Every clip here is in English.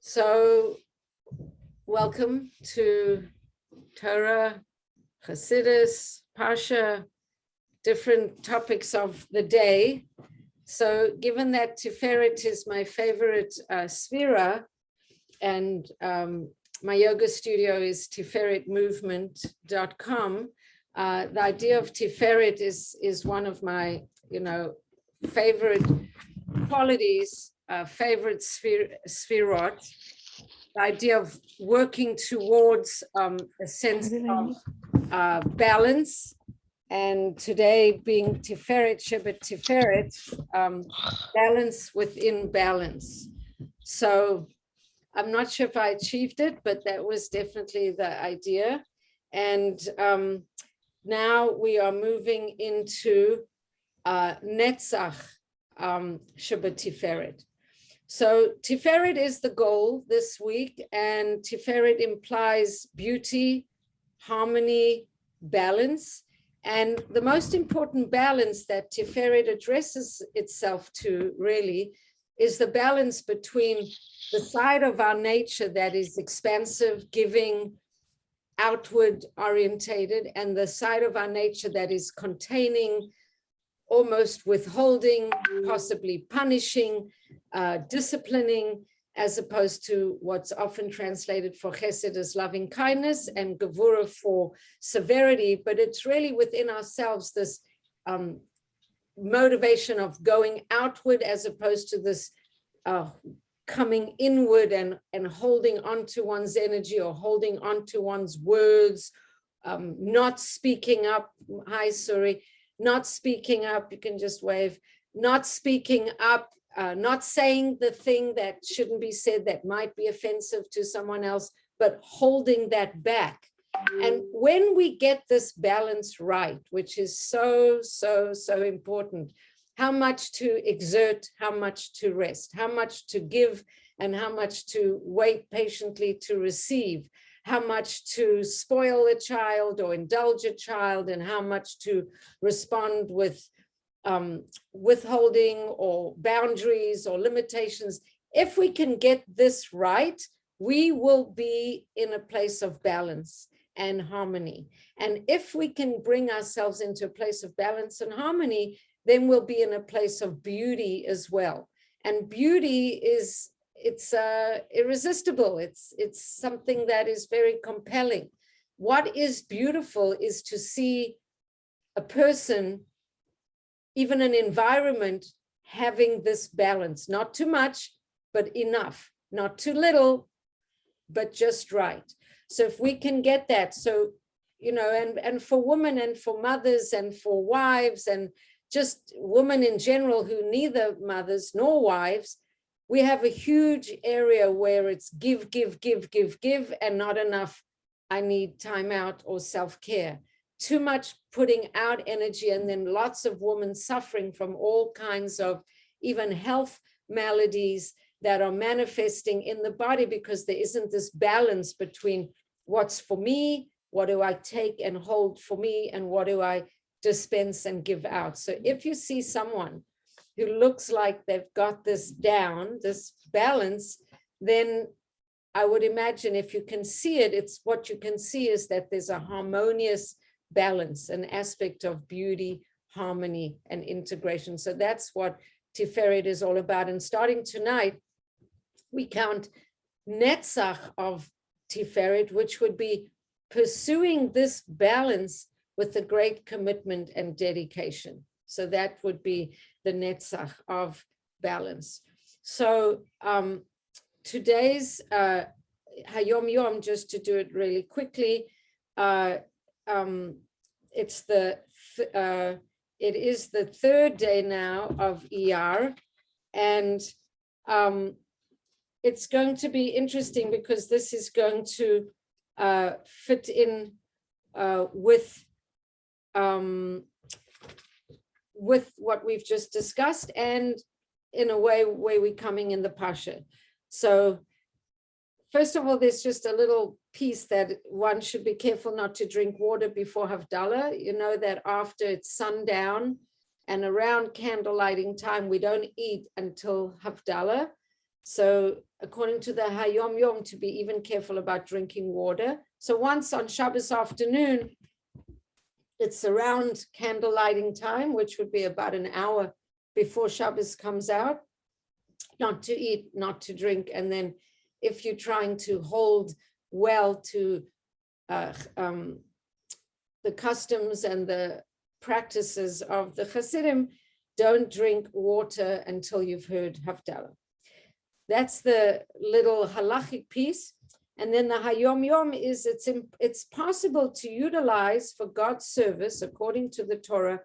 So welcome to Torah, Chassidus, Parsha, different topics of the day. So given that Tiferet is my favorite sphera, and my yoga studio is tiferetmovement.com, the idea of Tiferet is one of my, favorite qualities, favorite spherot. The idea of working towards a sense of balance, and today being Tiferet, Shabbat Tiferet, balance within balance. So I'm not sure if I achieved it, but that was definitely the idea. And now we are moving into Netzach, Shabbat Tiferet. So Tiferet is the goal this week, and Tiferet implies beauty, harmony, balance. And the most important balance that Tiferet addresses itself to really is the balance between the side of our nature that is expansive, giving, outward orientated, and the side of our nature that is containing, almost withholding, possibly punishing, disciplining, as opposed to what's often translated for chesed as loving kindness and gevura for severity. But it's really within ourselves, this motivation of going outward as opposed to this coming inward and holding on to one's energy or holding on to one's words, not speaking up. Hi, sorry. Not speaking up, you can just wave, not speaking up, not saying the thing that shouldn't be said that might be offensive to someone else, but holding that back. And when we get this balance right, which is so important, how much to exert, how much to rest, how much to give, and how much to wait patiently to receive, how much to spoil a child or indulge a child, and how much to respond with withholding or boundaries or limitations. If we can get this right, we will be in a place of balance and harmony. And if we can bring ourselves into a place of balance and harmony, then we'll be in a place of beauty as well. And beauty is, it's irresistible. It's something that is very compelling. What is beautiful is to see a person, even an environment, having this balance, not too much, but enough, not too little, but just right. So if we can get that, so, and for women and for mothers and for wives and just women in general who neither mothers nor wives, we have a huge area where it's give, and not enough, I need time out or self-care. Too much putting out energy, and then lots of women suffering from all kinds of even health maladies that are manifesting in the body because there isn't this balance between what's for me, what do I take and hold for me, and what do I dispense and give out. So if you see someone who looks like they've got this down, this balance, then I would imagine if you can see it, it's what you can see is that there's a harmonious balance, an aspect of beauty, harmony, and integration. So that's what Tiferet is all about. And starting tonight, we count Netzach of Tiferet, which would be pursuing this balance with a great commitment and dedication. So that would be the Netzach of balance. So today's Hayom Yom, just to do it really quickly, it is the third day now of ER, and it's going to be interesting because this is going to fit in with what we've just discussed, and in a way where we're coming in the Pasha. So first of all, there's just a little piece that one should be careful not to drink water before Havdalah. You know that after it's sundown and around candle lighting time, we don't eat until Havdalah. So according to the Hayom Yom, to be even careful about drinking water. So once on Shabbos afternoon, it's around candle lighting time, which would be about an hour before Shabbos comes out, not to eat, not to drink. And then if you're trying to hold well to the customs and the practices of the Hasidim, don't drink water until you've heard Havdalah. That's the little halachic piece. And then the Hayom Yom is it's possible to utilize for God's service, according to the Torah,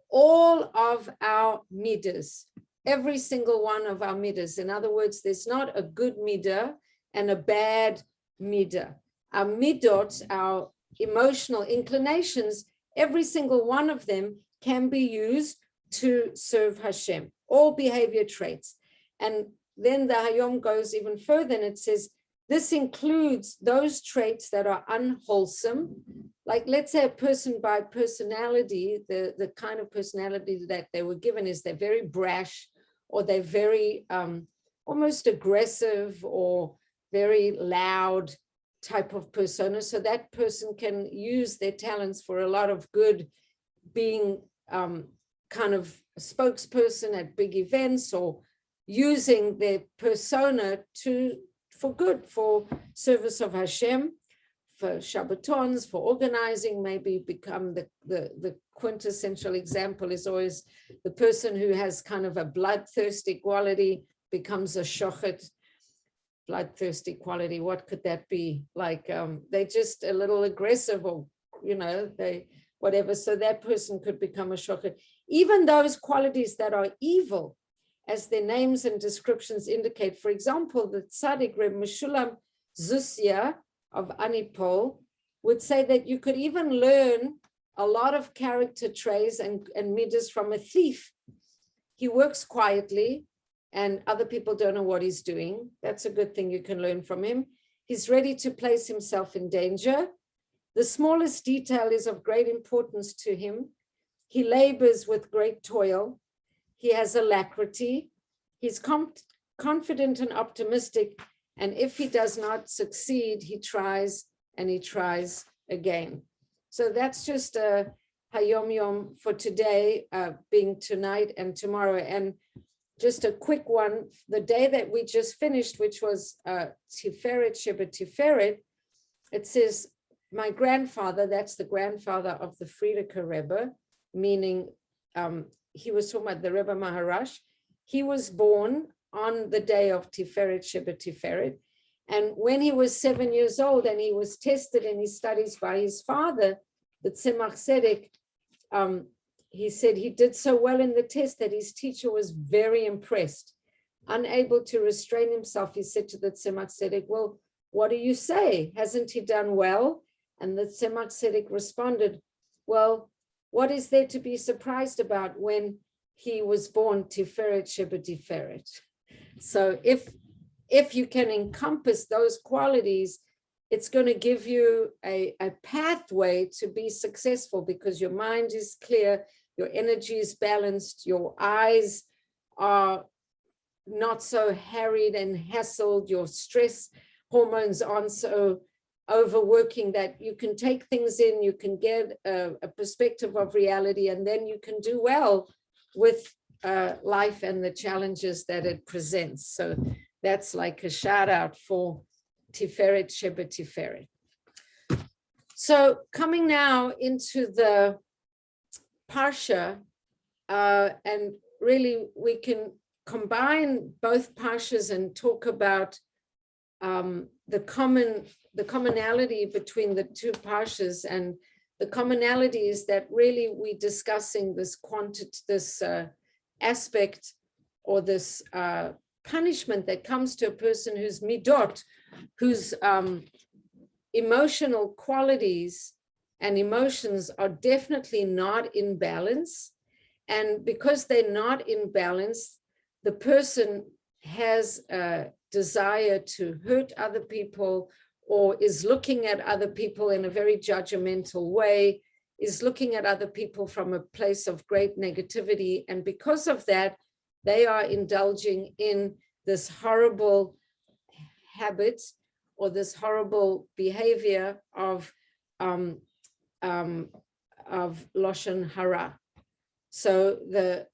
all of our midas, every single one of our midas. In other words, there's not a good midah and a bad midah. Our midot, our emotional inclinations, every single one of them can be used to serve Hashem, all behavior traits. And then the Hayom goes even further and it says, this includes those traits that are unwholesome. Like, let's say a person by personality, the kind of personality that they were given is they're very brash, or they're very almost aggressive or very loud type of persona. So that person can use their talents for a lot of good, being kind of a spokesperson at big events, or using their persona for good, for service of Hashem, for Shabbatons, for organizing. Maybe become the quintessential example is always the person who has kind of a bloodthirsty quality becomes a shochet. Bloodthirsty quality, what could that be? Like they're just a little aggressive, or they whatever. So that person could become a shochet. Even those qualities that are evil, as their names and descriptions indicate. For example, the tzaddik Reb Meshulam Zusia of Anipol would say that you could even learn a lot of character traits and midas from a thief. He works quietly and other people don't know what he's doing. That's a good thing you can learn from him. He's ready to place himself in danger. The smallest detail is of great importance to him. He labors with great toil. He has alacrity. He's confident and optimistic. And if he does not succeed, he tries and he tries again. So that's just a Hayom Yom for today, being tonight and tomorrow. And just a quick one, the day that we just finished, which was Tiferet Sheba Tiferet, it says, my grandfather, that's the grandfather of the Frierdiker Rebbe, meaning he was talking about the Rebbe Maharash. He was born on the day of Tiferet Sheba Tiferet. And when he was 7 years old and he was tested in his studies by his father, the Tzemach Tzedek, he said he did so well in the test that his teacher was very impressed. Unable to restrain himself, he said to the Tzemach Tzedek, well, what do you say? Hasn't he done well? And the Tzemach Tzedek responded, well, what is there to be surprised about when he was born Tiferet Sheba Tiferet? So if you can encompass those qualities, it's going to give you a pathway to be successful, because your mind is clear, your energy is balanced, your eyes are not so harried and hassled, your stress hormones aren't so overworking, that you can take things in, you can get a perspective of reality, and then you can do well with life and the challenges that it presents. So that's like a shout out for Tiferet Sheba Tiferet. So coming now into the Parsha, and really we can combine both Parshas and talk about the commonality between the two Parshas. And the commonality is that really we're discussing this aspect, or this punishment that comes to a person whose midot, whose emotional qualities and emotions are definitely not in balance. And because they're not in balance, the person has a desire to hurt other people, or is looking at other people in a very judgmental way, is looking at other people from a place of great negativity. And because of that, they are indulging in this horrible habit or this horrible behavior of Lashon Harah. So the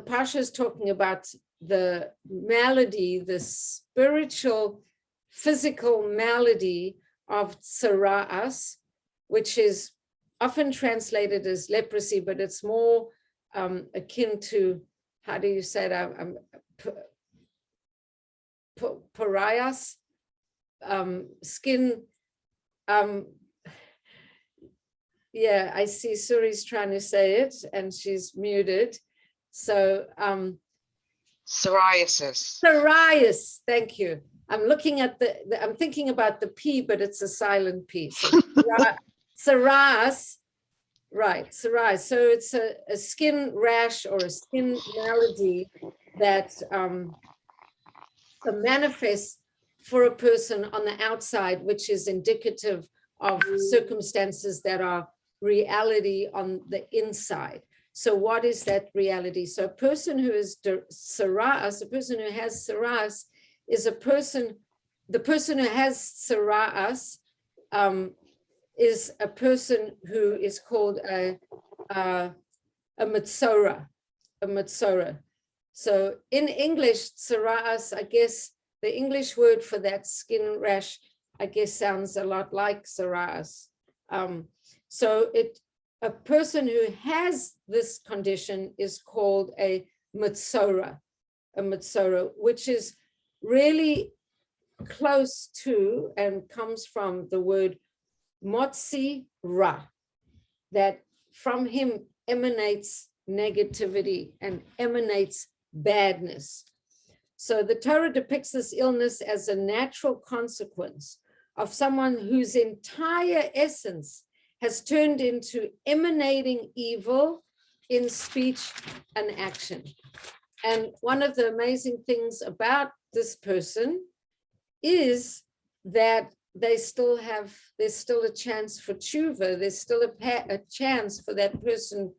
Pasha is talking about the malady, the spiritual, physical malady of Tzara'as, which is often translated as leprosy, but it's more akin to, how do you say that? Parias, skin. Yeah, I see Suri's trying to say it and she's muted. So psoriasis. Psoriasis, thank you. I'm looking at I'm thinking about the P, but it's a silent P. So psoriasis, right, psoriasis. So it's a skin rash or a skin malady that manifests for a person on the outside, which is indicative of circumstances that are reality on the inside. So what is that reality? So a person who is psoriasis, a person who has psoriasis is the person who has psoriasis is a person who is called a Metzora, So in English, psoriasis, I guess the English word for that skin rash, I guess, sounds a lot like psoriasis. So a person who has this condition is called a Metzora, which is really close to and comes from the word motzi ra, that from him emanates negativity and emanates badness. So the Torah depicts this illness as a natural consequence of someone whose entire essence has turned into emanating evil in speech and action. And one of the amazing things about this person is that there's still a chance for tshuva. There's still a chance for that person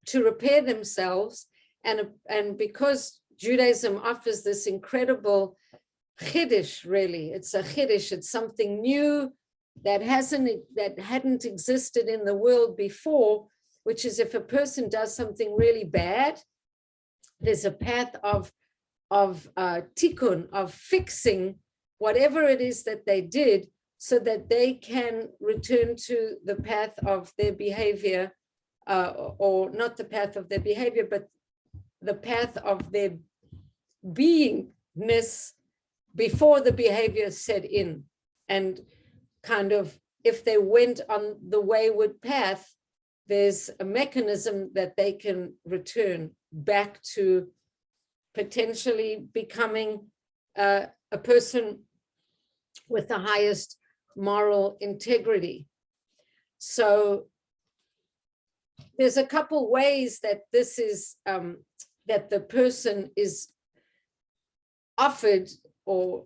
to repair themselves. And because Judaism offers this incredible chiddush, really, it's a chiddush, it's something new that hadn't existed in the world before, which is if a person does something really bad, there's a path of tikkun, of fixing whatever it is that they did, so that they can return to the path of their behavior, or not the path of their behavior, but the path of their beingness before the behavior set in. And kind of, if they went on the wayward path, there's a mechanism that they can return back to potentially becoming a person with the highest moral integrity. So there's a couple ways that this is, that the person is offered, or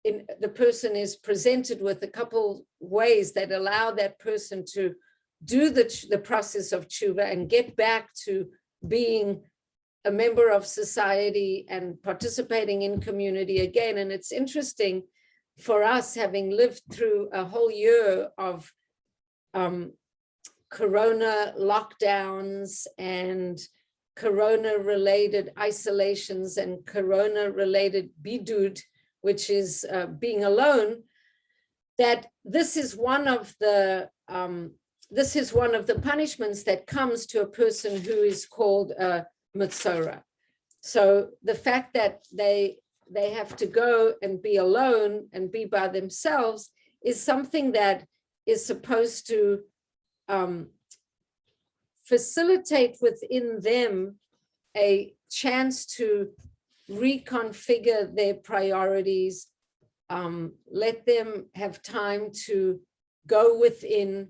the person is presented with a couple ways that allow that person to do the process of tshuva and get back to being a member of society and participating in community again. And it's interesting for us, having lived through a whole year of corona lockdowns and corona-related isolations and corona-related bidud, which is being alone, that this is one of the punishments that comes to a person who is called a Metzora. So the fact that they have to go and be alone and be by themselves is something that is supposed to facilitate within them a chance to reconfigure their priorities, let them have time to go within,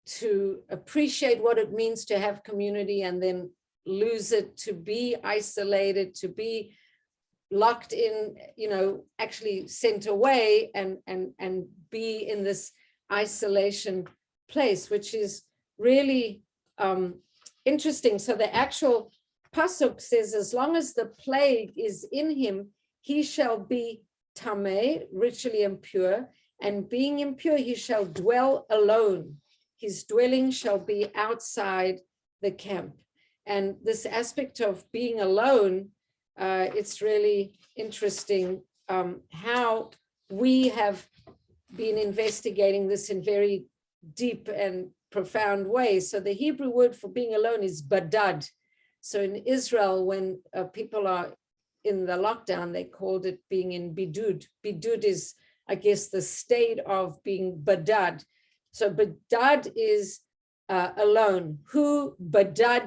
to appreciate what it means to have community and then lose it, to be isolated, to be locked in, actually sent away and be in this isolation place, which is really interesting. So the actual pasuk says, as long as the plague is in him, he shall be tameh, ritually impure, and being impure, he shall dwell alone. His dwelling shall be outside the camp. And this aspect of being alone, it's really interesting how we have been investigating this in very deep and profound ways. So the Hebrew word for being alone is badad. So in Israel, when people are in the lockdown, they called it being in bidud. Bidud is, I guess, the state of being badad. So badad is alone. Hu badad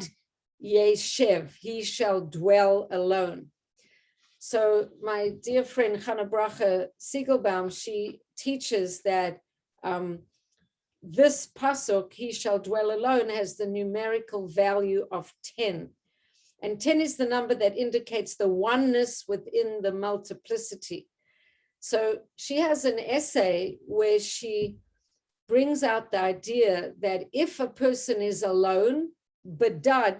yeshev, he shall dwell alone. So my dear friend Chana Bracha Siegelbaum, she teaches that this pasuk, he shall dwell alone, has the numerical value of 10. And 10 is the number that indicates the oneness within the multiplicity. So she has an essay where she brings out the idea that if a person is alone, badad,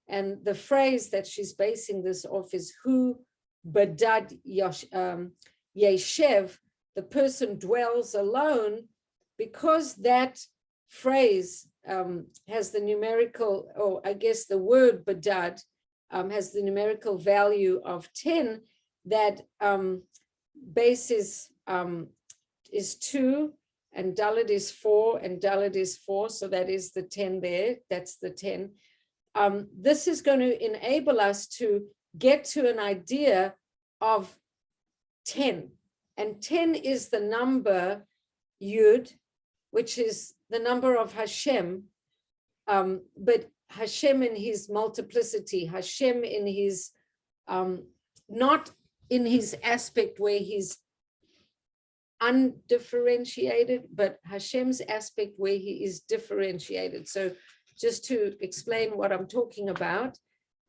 and the phrase that she's basing this off is hu badad yeshev, the person dwells alone, because that phrase has the numerical, or I guess the word badad has the numerical value of 10, that base is 2, and dalet is 4, and dalet is 4, so that is the 10 there, that's the 10. This is going to enable us to get to an idea of 10, and 10 is the number Yud, which is the number of Hashem, but Hashem in his multiplicity, Hashem in his, not in his aspect where he's undifferentiated, but Hashem's aspect where he is differentiated. So just to explain what I'm talking about,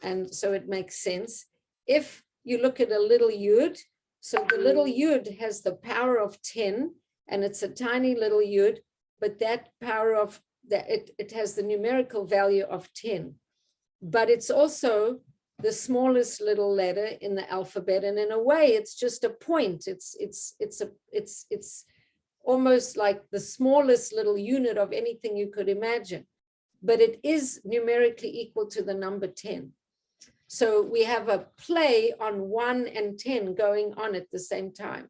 and so it makes sense, if you look at a little Yud, so the little Yud has the power of 10, and it's a tiny little Yud, but that power of that it has the numerical value of 10, but it's also the smallest little letter in the alphabet, and in a way it's just a point. It's almost like the smallest little unit of anything you could imagine, but it is numerically equal to the number 10. So we have a play on 1 and 10 going on at the same time.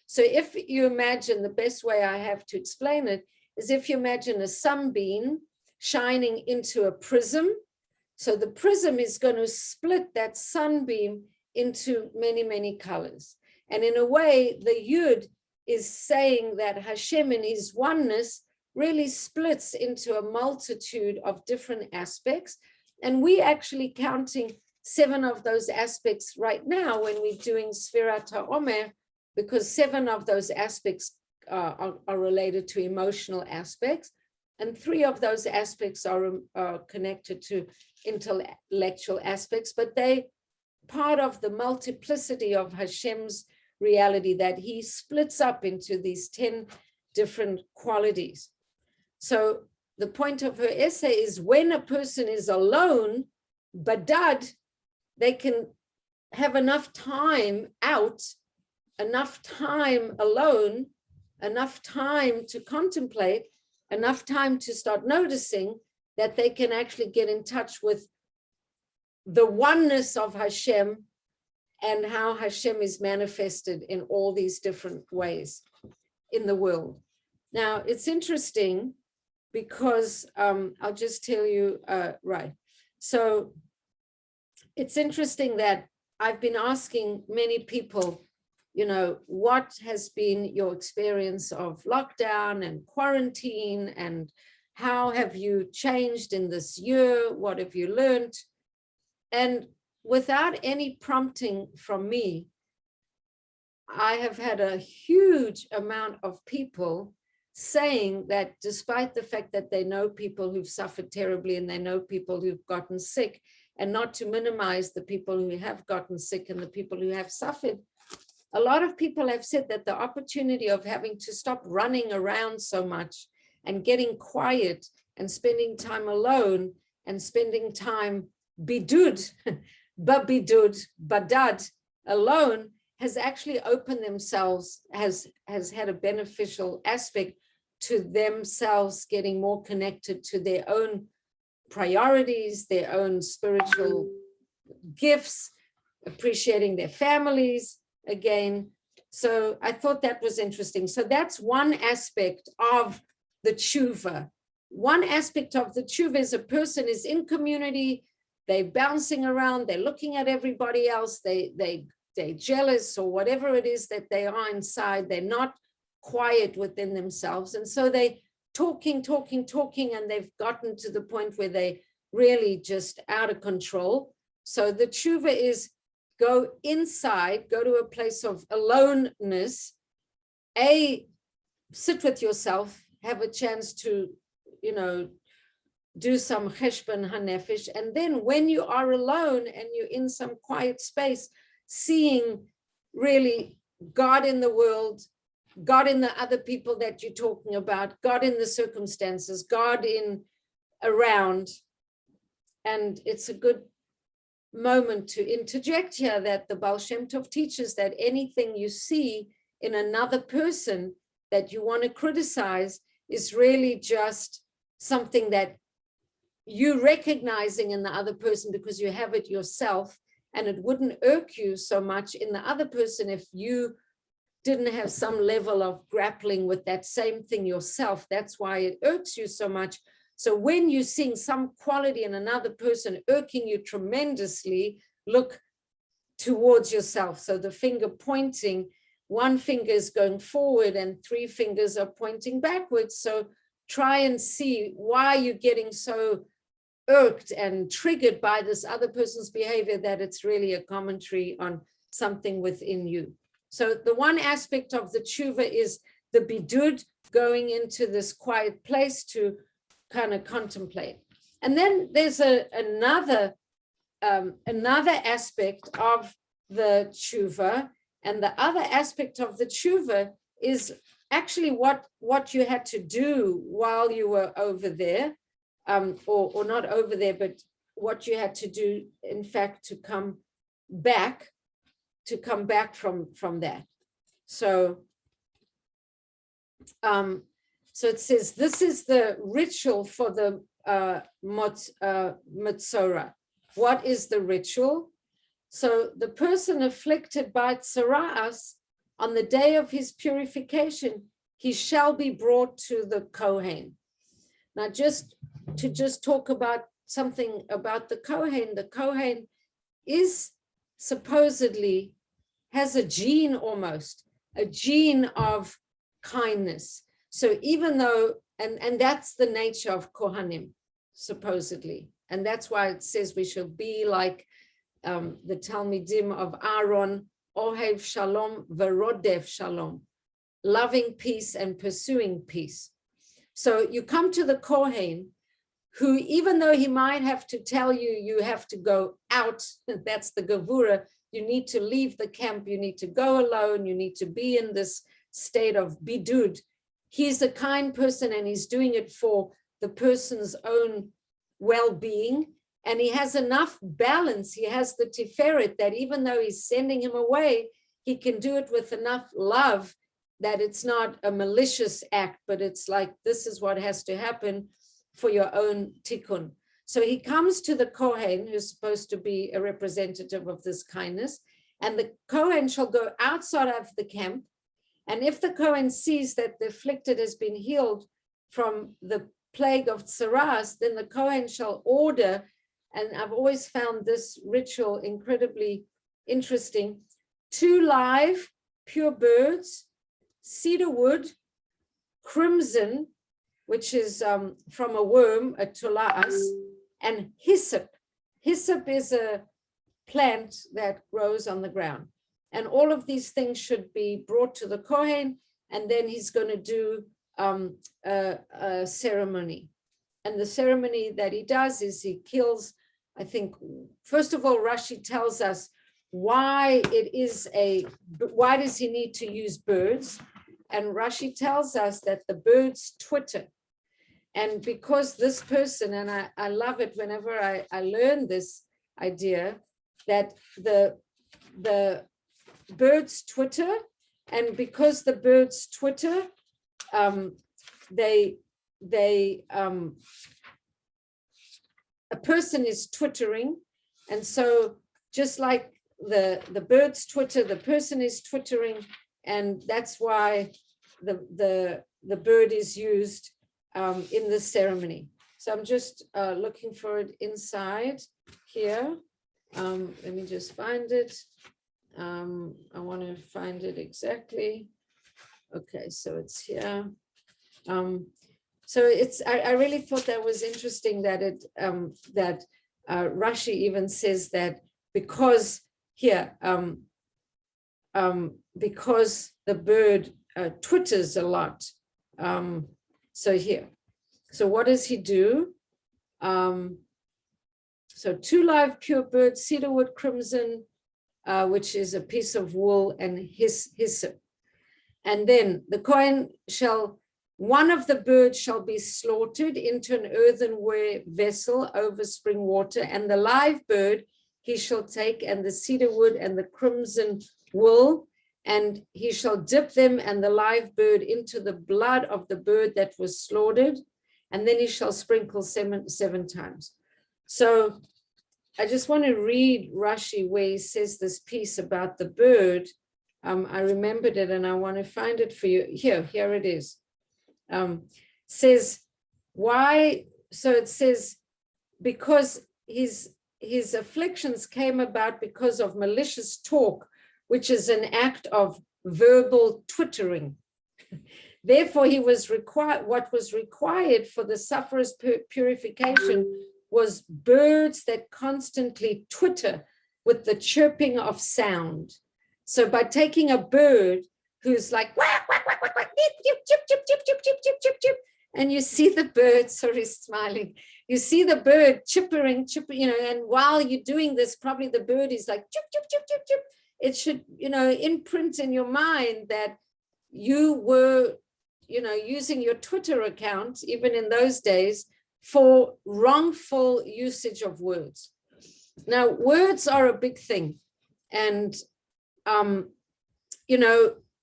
So if you imagine, the best way I have to explain it is if you imagine a sunbeam shining into a prism. So the prism is going to split that sunbeam into many, many colors. And in a way, the Yud is saying that Hashem in his oneness really splits into a multitude of different aspects. And we actually counting 7 of those aspects right now when we're doing Sfirat HaOmer, because 7 of those aspects are related to emotional aspects, and 3 of those aspects are connected to intellectual aspects, but they part of the multiplicity of Hashem's reality that he splits up into these 10 different qualities. So the point of her essay is when a person is alone, badad, they can have enough time out, enough time alone, enough time to contemplate, enough time to start noticing that they can actually get in touch with the oneness of Hashem and how Hashem is manifested in all these different ways in the world. Now, it's interesting because I'll just tell you, right. So it's interesting that I've been asking many people, you know, what has been your experience of lockdown and quarantine, and how have you changed in this year? What have you learned? And without any prompting from me, I have had a huge amount of people saying that despite the fact that they know people who've suffered terribly and they know people who've gotten sick, and not to minimize the people who have gotten sick and the people who have suffered, a lot of people have said that the opportunity of having to stop running around so much and getting quiet and spending time alone and spending time bidud, babidud, badad, alone, has actually opened themselves, has had a beneficial aspect to themselves getting more connected to their own priorities, their own spiritual gifts, appreciating their families again. So I thought that was interesting. So that's one aspect of the tshuva. One aspect of the tshuva is a person is in community, they're bouncing around, they're looking at everybody else, they're jealous or whatever it is that they are inside, they're not quiet within themselves. And so they talking, and they've gotten to the point where they really just out of control. So the tshuva is go inside, go to a place of aloneness, sit with yourself, have a chance to, do some cheshbon hanefesh. And then when you are alone and you're in some quiet space, seeing really God in the world, God in the other people that you're talking about, God in the circumstances, God in around. And it's a good moment to interject here that the Baal Shem Tov teaches that anything you see in another person that you want to criticize is really just something that you recognizing in the other person because you have it yourself, and it wouldn't irk you so much in the other person if you didn't have some level of grappling with that same thing yourself. That's why it irks you so much. So when you're seeing some quality in another person irking you tremendously, look towards yourself. So the finger pointing, one finger is going forward and three fingers are pointing backwards. So try and see why you're getting so irked and triggered by this other person's behavior, that it's really a commentary on something within you. So the one aspect of the tshuva is the bidud, going into this quiet place to kind of contemplate. And then there's another aspect of the tshuva, and the other aspect of the tshuva is actually what you had to do while you were over there, or not over there, but what you had to do, in fact, to come back from that. So so it says, this is the ritual for the Metzora. What is the ritual? So the person afflicted by tsaras, on the day of his purification, he shall be brought to the Kohen. Now, just to talk about something about the Kohen is supposedly has a gene of kindness. So even though, and that's the nature of Kohanim, supposedly. And that's why it says we shall be like the Talmidim of Aaron, Ohev Shalom, Verodef Shalom, loving peace and pursuing peace. So you come to the Kohen, who, even though he might have to tell you, you have to go out, that's the Gevura, you need to leave the camp, you need to go alone, you need to be in this state of bidud. He's a kind person and he's doing it for the person's own well-being. And he has enough balance. He has the tiferet that even though he's sending him away, he can do it with enough love that it's not a malicious act, but it's like, this is what has to happen for your own tikkun. So he comes to the Kohen, who's supposed to be a representative of this kindness, and the Kohen shall go outside of the camp. And if the Kohen sees that the afflicted has been healed from the plague of tsaras, then the Kohen shall order, and I've always found this ritual incredibly interesting, 2 live pure birds, cedar wood, crimson, which is from a worm, a tulaas, and hyssop. Hyssop is a plant that grows on the ground. And all of these things should be brought to the Kohen, and then he's going to do a ceremony. And the ceremony that he does is he kills, I think, first of all, Rashi tells us why does he need to use birds? And Rashi tells us that the birds twitter. And because this person, and I love it whenever I learn this idea, that the birds twitter, and because the birds twitter, they a person is twittering, and so just like the birds twitter, the person is twittering, and that's why the bird is used in this ceremony. So I'm just looking for it inside here. Let me just find it. I want to find it exactly. Okay, so it's here. So I really thought that was interesting that that Rashi even says that because here, because the bird twitters a lot. So here, so what does he do? So 2 live pure birds, cedarwood crimson, which is a piece of wool, and hyssop. And then the Kohen one of the birds shall be slaughtered into an earthenware vessel over spring water, and the live bird he shall take, and the cedar wood and the crimson wool, and he shall dip them and the live bird into the blood of the bird that was slaughtered, and then he shall sprinkle seven times. So I just want to read Rashi where he says this piece about the bird. I remembered it and I want to find it for you. Here it is. Says why? So it says because his afflictions came about because of malicious talk, which is an act of verbal twittering. Therefore, he was required. What was required for the sufferer's purification was birds that constantly twitter with the chirping of sound. So by taking a bird who's like quack, quack, quack, quack, quack, chip, chip, chip, chip, chip, chip, chip, chip, chip, and you see the bird, sorry, smiling, you see the bird chippering, and while you're doing this, probably the bird is like chip, chip, chip, chip, chip. It should, imprint in your mind that you were, using your Twitter account, even in those days, for wrongful usage of words. Now, words are a big thing. And,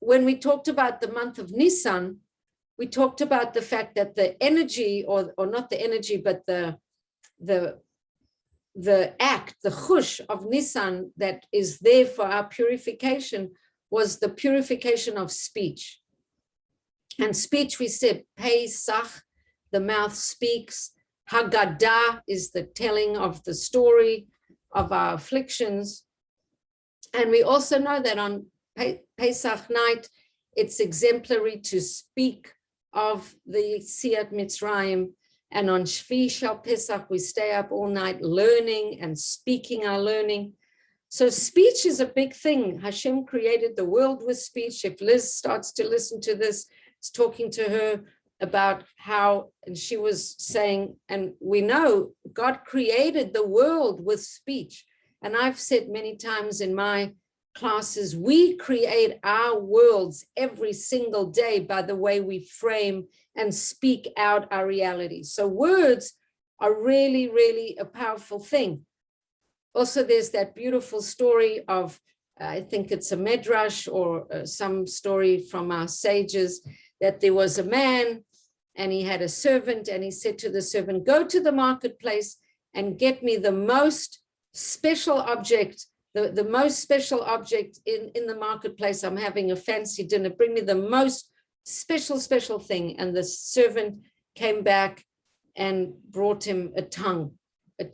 when we talked about the month of Nisan, we talked about the fact that the energy, or not the energy, but the act, the chush of Nisan that is there for our purification was the purification of speech. And speech, we said, Pesach, the mouth speaks. Haggadah is the telling of the story of our afflictions. And we also know that on Pesach night, it's exemplary to speak of the Siyat Mitzrayim. And on Shvi Shal Pesach, we stay up all night learning and speaking our learning. So speech is a big thing. Hashem created the world with speech. If Liz starts to listen to this, it's talking to her about how, and she was saying, and we know God created the world with speech. And I've said many times in my classes, we create our worlds every single day by the way we frame and speak out our reality. So words are really, really a powerful thing. Also, there's that beautiful story of, I think it's a medrash or some story from our sages, that there was a man and he had a servant, and he said to the servant, go to the marketplace and get me the most special object, the most special object in the marketplace. I'm having a fancy dinner. Bring me the most special thing. And the servant came back and brought him a tongue. And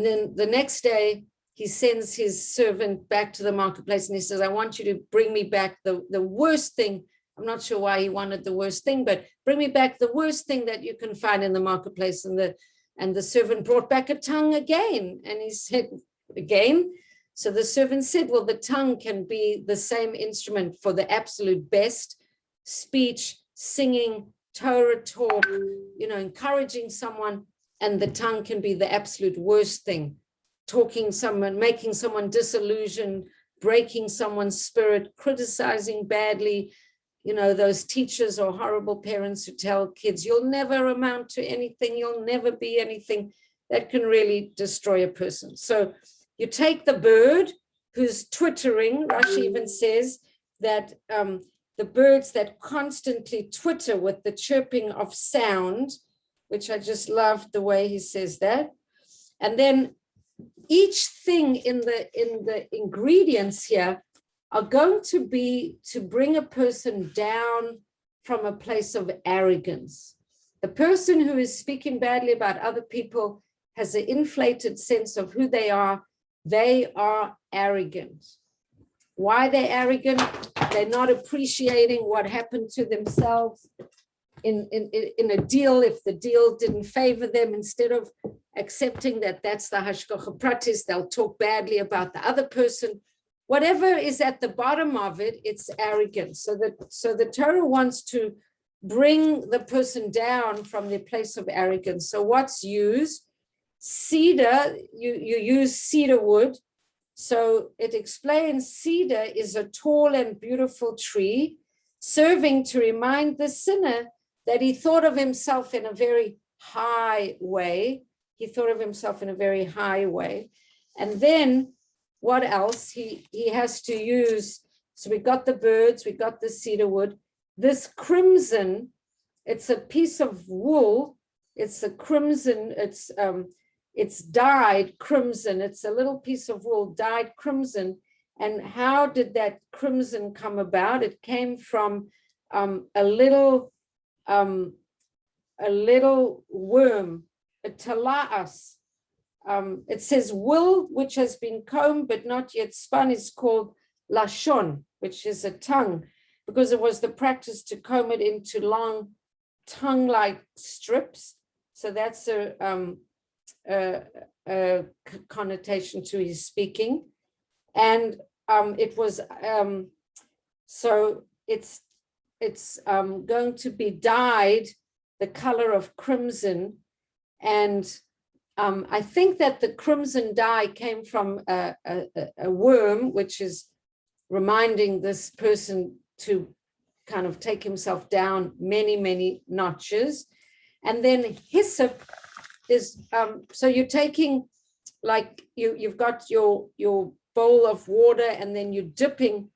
then the next day, he sends his servant back to the marketplace and he says, I want you to bring me back the worst thing. I'm not sure why he wanted the worst thing, but bring me back the worst thing that you can find in the marketplace. And the servant brought back a tongue again. And he said, again? So the servant said, well, the tongue can be the same instrument for the absolute best speech, singing, Torah talk, encouraging someone. And the tongue can be the absolute worst thing, talking someone, making someone disillusioned, breaking someone's spirit, criticizing badly. Those teachers or horrible parents who tell kids, you'll never amount to anything, you'll never be anything. That can really destroy a person. So you take the bird who's twittering. Rashi even says that the birds that constantly twitter with the chirping of sound, which I just love the way he says that. And then each thing in the ingredients here are going to be to bring a person down from a place of arrogance. The person who is speaking badly about other people has an inflated sense of who they are. They are arrogant. Why they're arrogant? They're not appreciating what happened to themselves in a deal. If the deal didn't favor them, instead of accepting that that's the hashgacha pratis, they'll talk badly about the other person. Whatever is at the bottom of it, it's arrogance. So the Torah wants to bring the person down from their place of arrogance. So what's used? Cedar, you use cedar wood. So it explains cedar is a tall and beautiful tree, serving to remind the sinner that he thought of himself in a very high way. He thought of himself in a very high way. And then what else? He has to use, so we got the birds, we got the cedar wood. This crimson, it's a piece of wool. It's a crimson, it's dyed crimson. It's a little piece of wool dyed crimson. And how did that crimson come about? It came from a little worm, a tala'as. It says wool, which has been combed but not yet spun, is called lashon, which is a tongue, because it was the practice to comb it into long tongue-like strips. So that's a connotation to his speaking. And it was, so it's going to be dyed the color of crimson. And I think that the crimson dye came from a worm, which is reminding this person to kind of take himself down many, many notches. And then hyssop is, so you're taking, like you've got your bowl of water, and then you're dipping,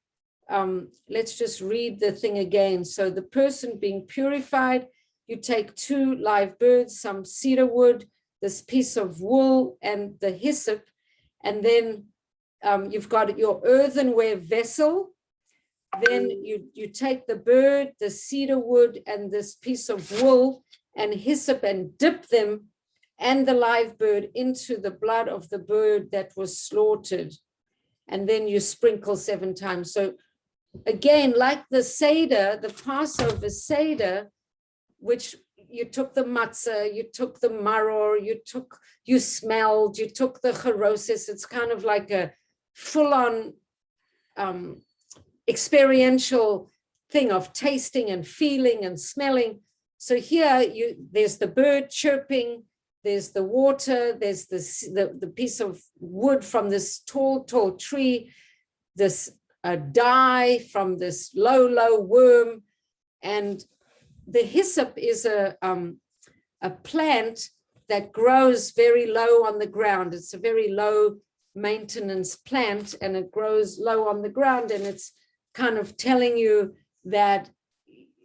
let's just read the thing again. So the person being purified, you take 2 live birds, some cedar wood, this piece of wool, and the hyssop, and then you've got your earthenware vessel. Then you take the bird, the cedar wood, and this piece of wool and hyssop, and dip them and the live bird into the blood of the bird that was slaughtered. And then you sprinkle 7 times. So again, like the Seder, the Passover Seder, which you took the matzah, you took the maror, you smelled, you took the charosis. It's kind of like a full-on experiential thing of tasting and feeling and smelling. So here there's the bird chirping, there's the water, there's the piece of wood from this tall tree, this dye from this low worm, and the hyssop is a plant that grows very low on the ground. It's a very low maintenance plant, and it grows low on the ground, and it's kind of telling you that,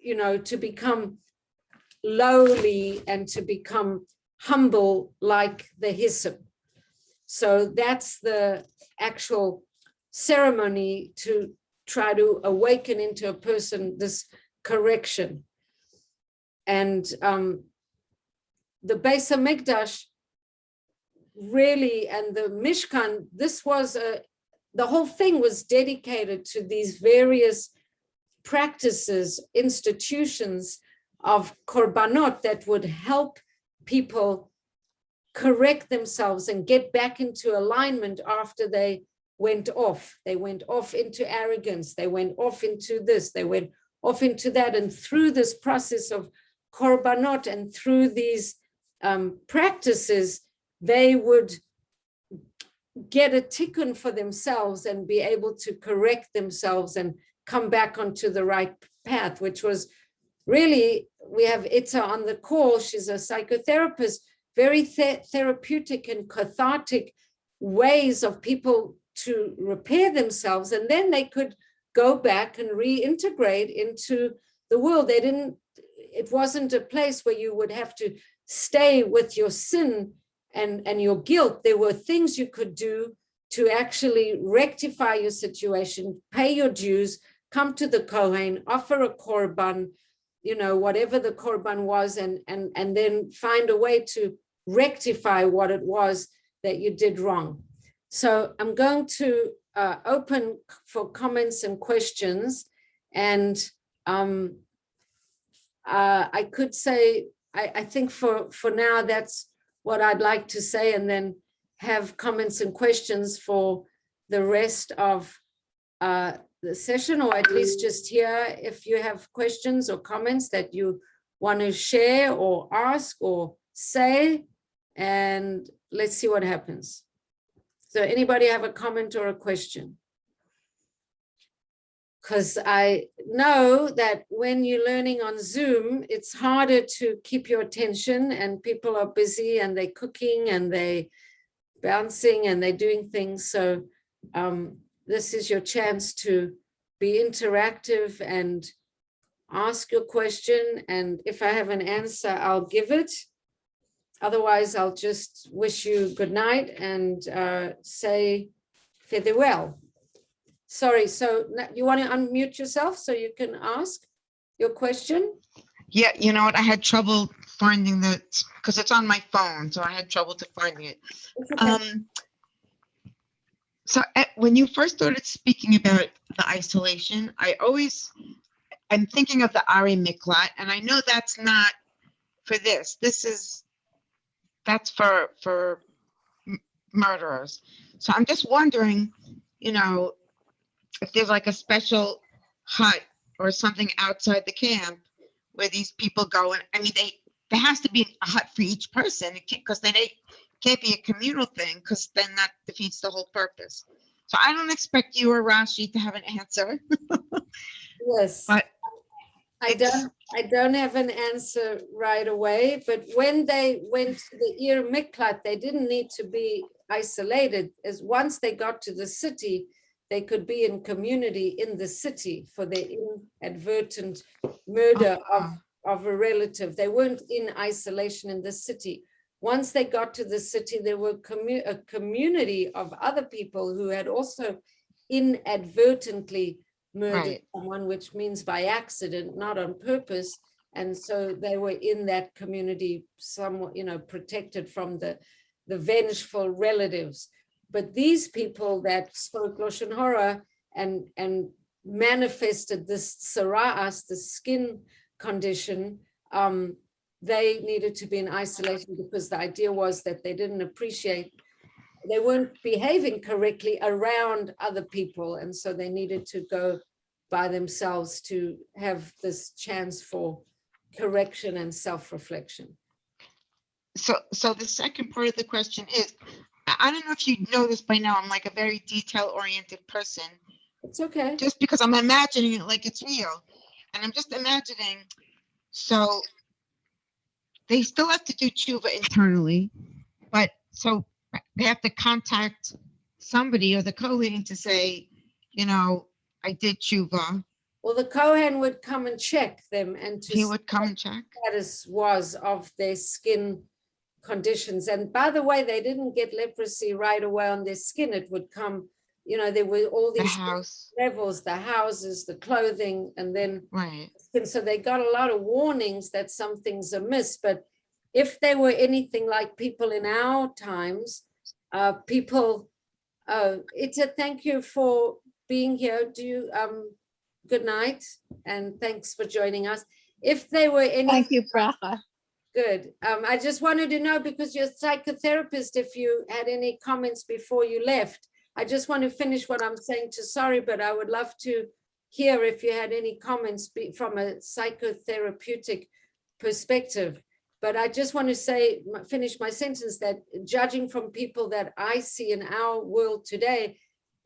you know, to become lowly and to become humble like the hyssop. So that's the actual ceremony to try to awaken into a person this correction. And the Beis HaMikdash really, and the Mishkan, this was the whole thing was dedicated to these various practices, institutions of korbanot that would help people correct themselves and get back into alignment after they went off. They went off into arrogance. They went off into this. They went off into that. And through this process of korbanot and through these practices, they would get a tikkun for themselves and be able to correct themselves and come back onto the right path, which was really, we have Itza on the call. She's a psychotherapist, very therapeutic and cathartic ways of people to repair themselves, and then they could go back and reintegrate into the world. It wasn't a place where you would have to stay with your sin and your guilt. There were things you could do to actually rectify your situation, pay your dues, come to the Kohen, offer a korban, whatever the korban was, and then find a way to rectify what it was that you did wrong. So I'm going to open for comments and questions. And I could say, I think for now, that's what I'd like to say, and then have comments and questions for the rest of the session, or at least just here if you have questions or comments that you want to share or ask or say, and let's see what happens. So anybody have a comment or a question? Because I know that when you're learning on Zoom, it's harder to keep your attention, and people are busy and they're cooking and they bouncing and they're doing things. So this is your chance to be interactive and ask your question. And if I have an answer, I'll give it. Otherwise, I'll just wish you good night and say farewell. Sorry, so you want to unmute yourself so you can ask your question? Yeah, you know what? I had trouble finding the, because it's on my phone, so I had trouble to finding it. Okay. So when you first started speaking about the isolation, I'm thinking of the Ari Miklat, and I know that's not for this. That's for murderers. So I'm just wondering, if there's like a special hut or something outside the camp where these people go. And I mean, there has to be a hut for each person, because then it can't be a communal thing, because then that defeats the whole purpose. So I don't expect you or Rashi to have an answer. Yes, but I don't have an answer right away. But when they went to the Ir Miklat, they didn't need to be isolated. As once they got to the city, they could be in community in the city for their inadvertent murder of a relative. They weren't in isolation in the city. Once they got to the city, there were a community of other people who had also inadvertently murdered someone, which means by accident, not on purpose. And so they were in that community, somewhat, protected from the vengeful relatives. But these people that spoke Lashon Harah and manifested this sara'as, the skin condition, they needed to be in isolation, because the idea was that they weren't behaving correctly around other people. And so they needed to go by themselves to have this chance for correction and self-reflection. So the second part of the question is, I don't know if you know this by now, I'm like a very detail-oriented person. It's okay. Just because I'm imagining it like it's real. And I'm just imagining, so they still have to do tshuva internally, but so they have to contact somebody or the Kohen to say, I did tshuva. Well, the Kohen would come and check them, and he would come and check what the status was of their skin conditions. And by the way, they didn't get leprosy right away on their skin. It would come, there were all these levels, the houses, the clothing, and then and so they got a lot of warnings that some things are amiss. But if they were anything like people in our times, it's a thank you for being here. Good night, and thanks for joining us. If they were any, thank you, Bracha. Good. I just wanted to know, because you're a psychotherapist, if you had any comments before you left. I just want to finish what I'm saying to Sorry, but I would love to hear if you had any comments from a psychotherapeutic perspective. But I just want to finish my sentence, that judging from people that I see in our world today,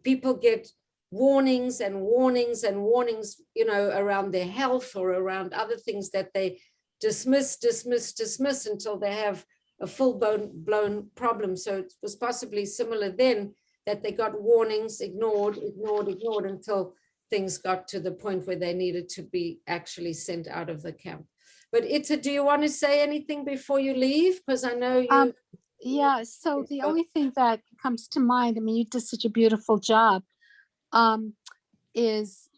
people get warnings and warnings and warnings, around their health or around other things that they dismiss until they have a full blown problem. So it was possibly similar then, that they got warnings, ignored until things got to the point where they needed to be actually sent out of the camp. But Ita, do you want to say anything before you leave? Because I know you. Yeah, so the only thing that comes to mind, I mean, you did such a beautiful job, is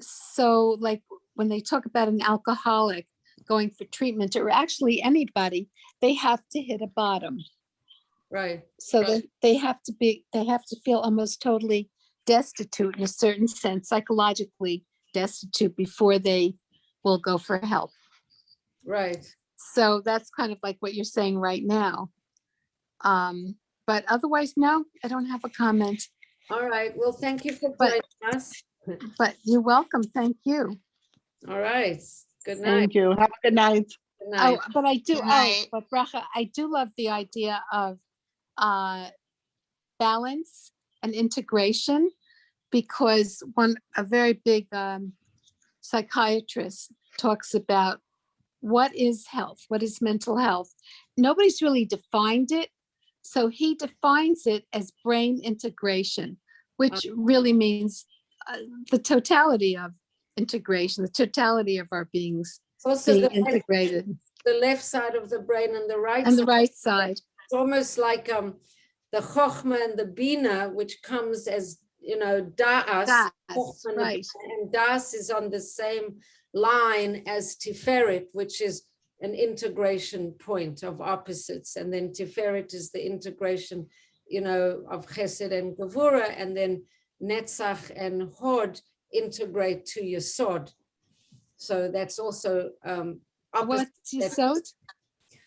so like when they talk about an alcoholic going for treatment, or actually anybody, they have to hit a bottom. Right. So they have to feel almost totally destitute in a certain sense, psychologically destitute, before they will go for help. Right. So that's kind of like what you're saying right now. But otherwise, no, I don't have a comment. All right. Well, thank you for But- joining us. But you're welcome. Thank you. All right. Good night. Thank you. Have a good night. Good night. Oh, but I do. Good Oh, night. but Bracha, I do love the idea of balance and integration, because a very big psychiatrist talks about what is health, what is mental health. Nobody's really defined it, so he defines it as brain integration, which really means the totality of integration, the totality of our beings It's also being the integrated, left side of the brain and the right and the side. right side. It's almost like the chokhmah and the bina, which comes as, da'as. Das, Chokhmah and the right. bina, and das is on the same line as tiferet, which is an integration point of opposites. And then tiferet is the integration, of chesed and gevura, and then netzach and hod integrate to yesod. So that's also opposite. What's yesod?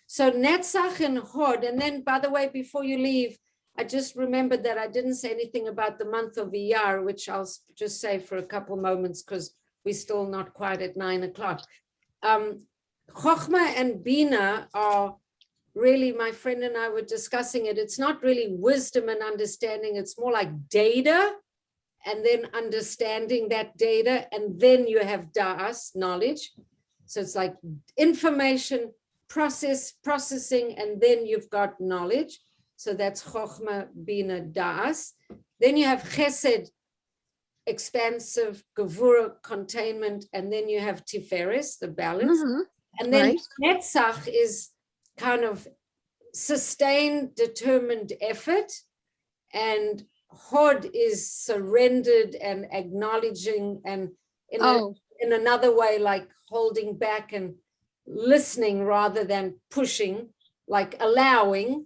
So Netzach and Hod, and then, by the way, before you leave, I just remembered that I didn't say anything about the month of Iyar, which I'll just say for a couple moments because we're still not quite at 9 o'clock. Chokhmah and Bina are really, my friend and I were discussing it. It's not really wisdom and understanding. It's more like data, and then understanding that data, and then you have da'as, knowledge. So it's like information, processing, and then you've got knowledge. So that's chokhmah, bina, da'as. Then you have chesed, expansive, gevura, containment, and then you have tiferes, the balance. Mhm. And then Right. netzach is kind of sustained, determined effort, and hod is surrendered and acknowledging, and in another way, like holding back and listening rather than pushing, like allowing.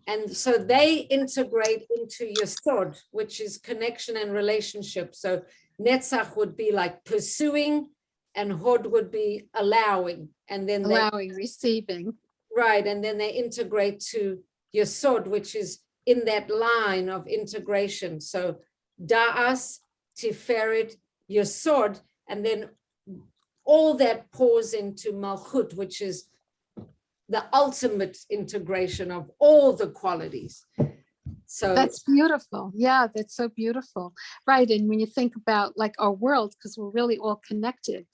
And so they integrate into yesod, which is connection and relationship. So netzach would be like pursuing, and hod would be allowing. And then Allowing, receiving. right, and then they integrate to yesod, which is in that line of integration. So da'as, tiferet, yesod, and then all that pours into malchut, which is the ultimate integration of all the qualities. So That's beautiful. Yeah, that's so beautiful. Right. And when you think about like our world, because we're really all connected.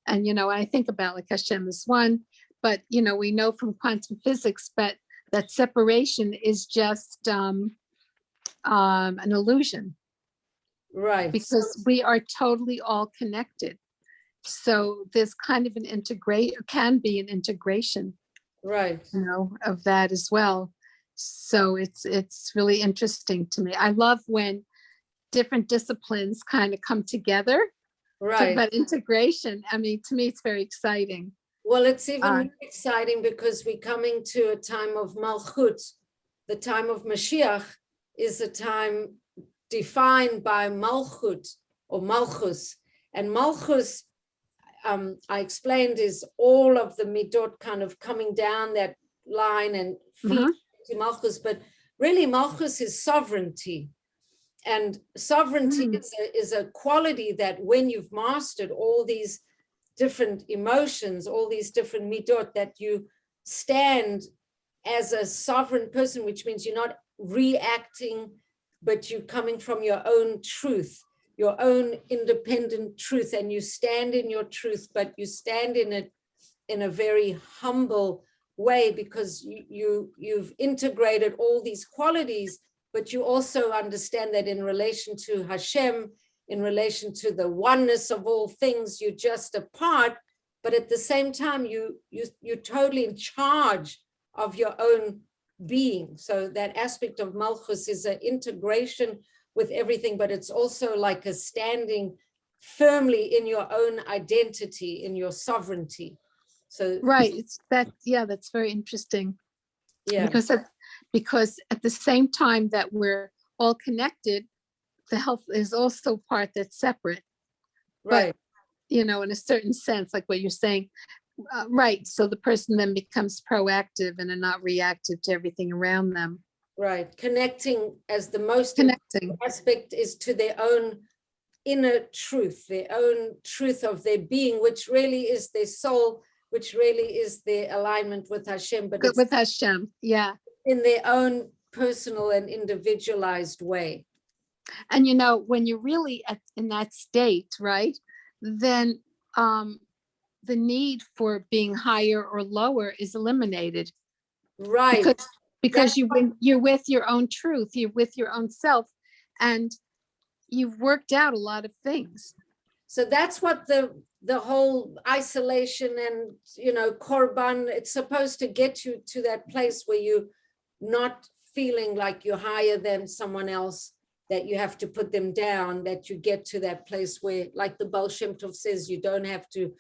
And, I think about like Hashem is one, but, we know from quantum physics, but that separation is just an illusion. right, Because we are totally all connected. So there's kind of can be an integration, right, of that as well. So it's really interesting to me. I love when different disciplines kind of come together. right. But integration, I mean, to me, it's very exciting. Well, it's even more exciting because we're coming to a time of malchut. The time of Mashiach is a time defined by malchut or malchus. And malchus, I explained, is all of the midot kind of coming down that line and feeding to malchus. But really, malchus is sovereignty. And sovereignty is a quality that when you've mastered all these different emotions, all these different midot, that you stand as a sovereign person, which means you're not reacting, but you're coming from your own truth, your own independent truth, and you stand in your truth, but you stand in it in a very humble way, because you've integrated all these qualities but you also understand that in relation to Hashem, in relation to the oneness of all things, you're just a part, but at the same time, you're totally in charge of your own being. So that aspect of Malchus is an integration with everything, but it's also like a standing firmly in your own identity, in your sovereignty. So Right. It's that, yeah, that's very interesting. yeah, Because at the same time that we're all connected, the health is also part that's separate. right. But, in a certain sense, like what you're saying, right. So the person then becomes proactive and are not reactive to everything around them. Right. Connecting as the most Connecting. important aspect is to their own inner truth, their own truth of their being, which really is their soul, which really is their alignment with Hashem, but it's With Hashem. Yeah. in their own personal and individualized way. And when you're really in that state, right, then the need for being higher or lower is eliminated. Right. Because you're with your own truth, you're with your own self, and you've worked out a lot of things. So that's what the whole isolation and korban, it's supposed to get you to that place where you're not feeling like you're higher than someone else, that you have to put them down, that you get to that place where, like the Baal Shem Tov says, you don't have to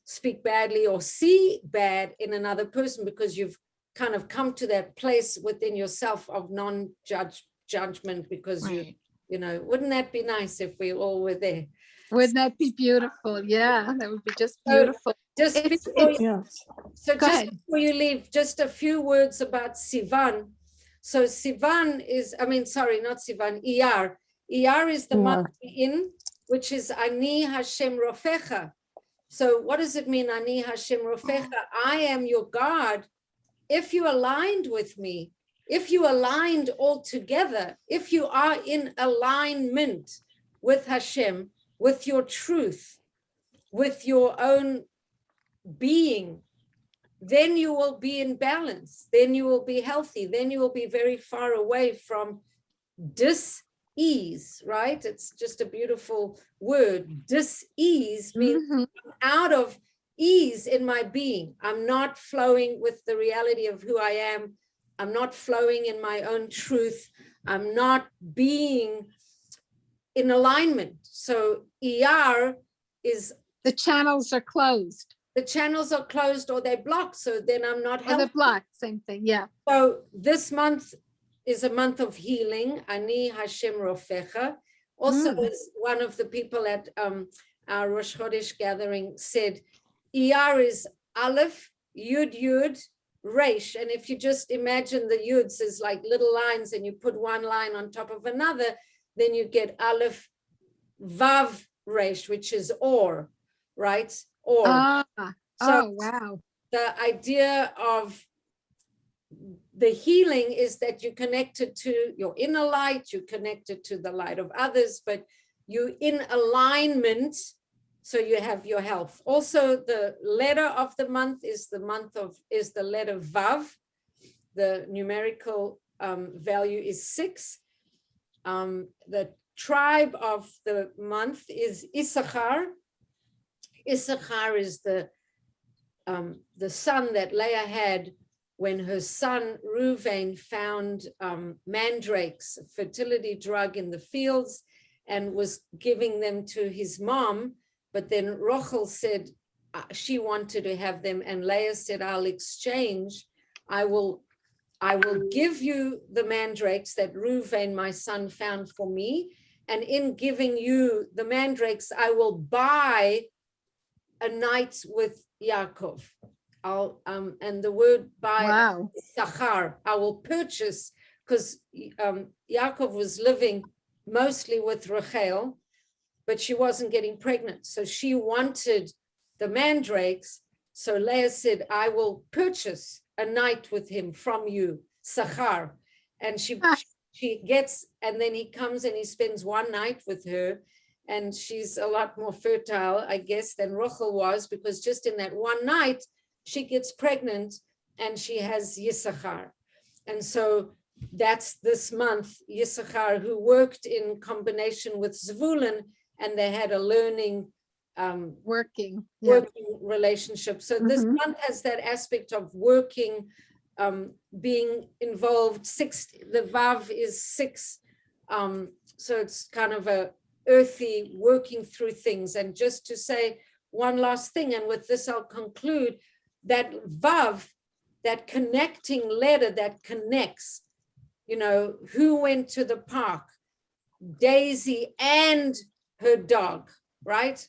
speak badly or see bad in another person, because you've kind of come to that place within yourself of non-judgment, because Right. wouldn't that be nice if we all were there? Wouldn't that be beautiful? Yeah, that would be just beautiful. Just It's- before it's- Yes. So Go just ahead. before you leave, just a few words about Sivan. So Sivan is, not Sivan, Iyar. Iyar is the month in, which is Ani Hashem Rofecha. So what does it mean, Ani Hashem Rofecha? I am your God. If you aligned with me, if you aligned all together, if you are in alignment with Hashem, with your truth, with your own being, then you will be in balance, then you will be healthy, then you will be very far away from dis-ease, right? It's just a beautiful word. Dis-ease means Mhm. out of ease in my being. I'm not flowing with the reality of who I am. I'm not flowing in my own truth. I'm not being in alignment. So ER is, The channels are closed. the channels are closed or they're blocked. So then I'm not Or they're healthy. blocked, same thing, yeah. So this month is a month of healing. Ani Hashem Rofecha. Also, as one of the people at our Rosh Chodesh gathering said, ER is Aleph, Yud Yud, Resh. And if you just imagine the Yuds as like little lines and you put one line on top of another, then you get Aleph, Vav, Resh, which is or, right? Or. Oh, wow. The idea of the healing is that you're connected to your inner light, you're connected to the light of others, but you're in alignment, so you have your health. Also, the letter of the month is the letter Vav. The numerical value is 6. The tribe of the month is Issachar. Issachar is the son that Leah had when her son Reuven found mandrakes, a fertility drug in the fields, and was giving them to his mom. But then Rachel said she wanted to have them, and Leah said, I'll exchange. I will give you the mandrakes that Reuven, my son, found for me. And in giving you the mandrakes, I will buy a night with Yaakov. And the word buy, Wow. Sachar, I will purchase, because Yaakov was living mostly with Rachel, but she wasn't getting pregnant. So she wanted the mandrakes. So Leah said, I will purchase a night with him from you, Sachar. And she gets, and then he comes and he spends one night with her. And she's a lot more fertile, I guess, than Rachel was, because just in that one night, she gets pregnant and she has Yissachar. And so that's this month, Yisachar, who worked in combination with Zvulun, and they had a learning Working. working relationship. So this Mhm. month has that aspect of working, being involved. The Vav is 6. So it's kind of a earthy working through things. And just to say one last thing, and with this I'll conclude, that Vav, that connecting letter that connects, who went to the park? Daisy and her dog, right?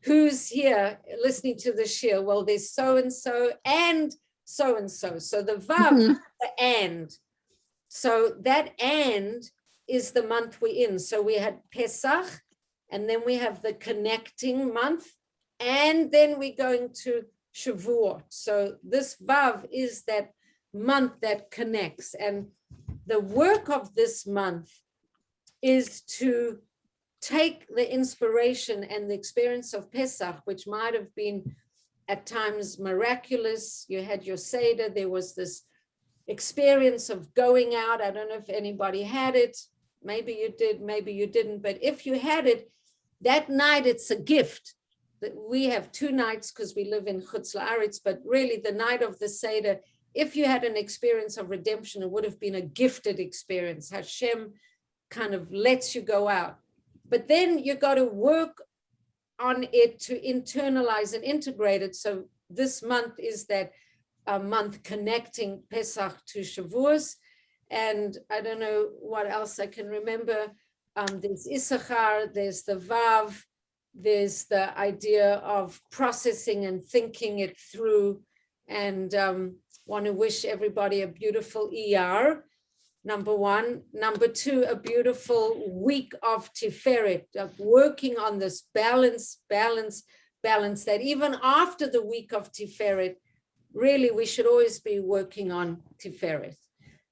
Who's here listening to the shir? Well, there's so-and-so and so-and-so. So the Vav, Mhm. the and. So that and is the month we're in. So we had Pesach, and then we have the connecting month, and then we're going to Shavuot. So this Vav is that month that connects. And the work of this month is to take the inspiration and the experience of Pesach, which might have been at times miraculous. You had your Seder, there was this experience of going out. I don't know if anybody had it. Maybe you did, maybe you didn't. But if you had it, that night it's a gift. We have 2 nights because we live in Chutz La'aretz, but really the night of the Seder, if you had an experience of redemption, it would have been a gifted experience. Hashem kind of lets you go out. But then you got to work on it to internalize and integrate it. So this month is that month connecting Pesach to Shavuos. And I don't know what else I can remember. There's Issachar, there's the Vav, there's the idea of processing and thinking it through. And want to wish everybody a beautiful ER. Number 1. Number 2, a beautiful week of Tiferet, of working on this balance, that even after the week of Tiferet, really we should always be working on Tiferet.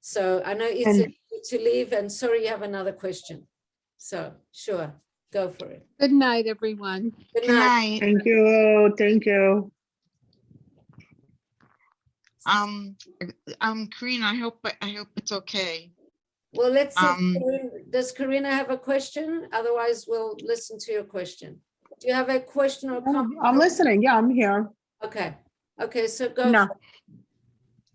So I know it's to leave, and sorry, you have another question. So sure, go for it. Good night, everyone. Good Good night. night. Thank you. Thank you. Karina, I hope it's okay. Well, let's see. Um, Does Karina have a question? Otherwise, we'll listen to your question. Do you have a question or comment? I'm listening. Yeah, I'm here. Okay. Okay, so go. No. for it.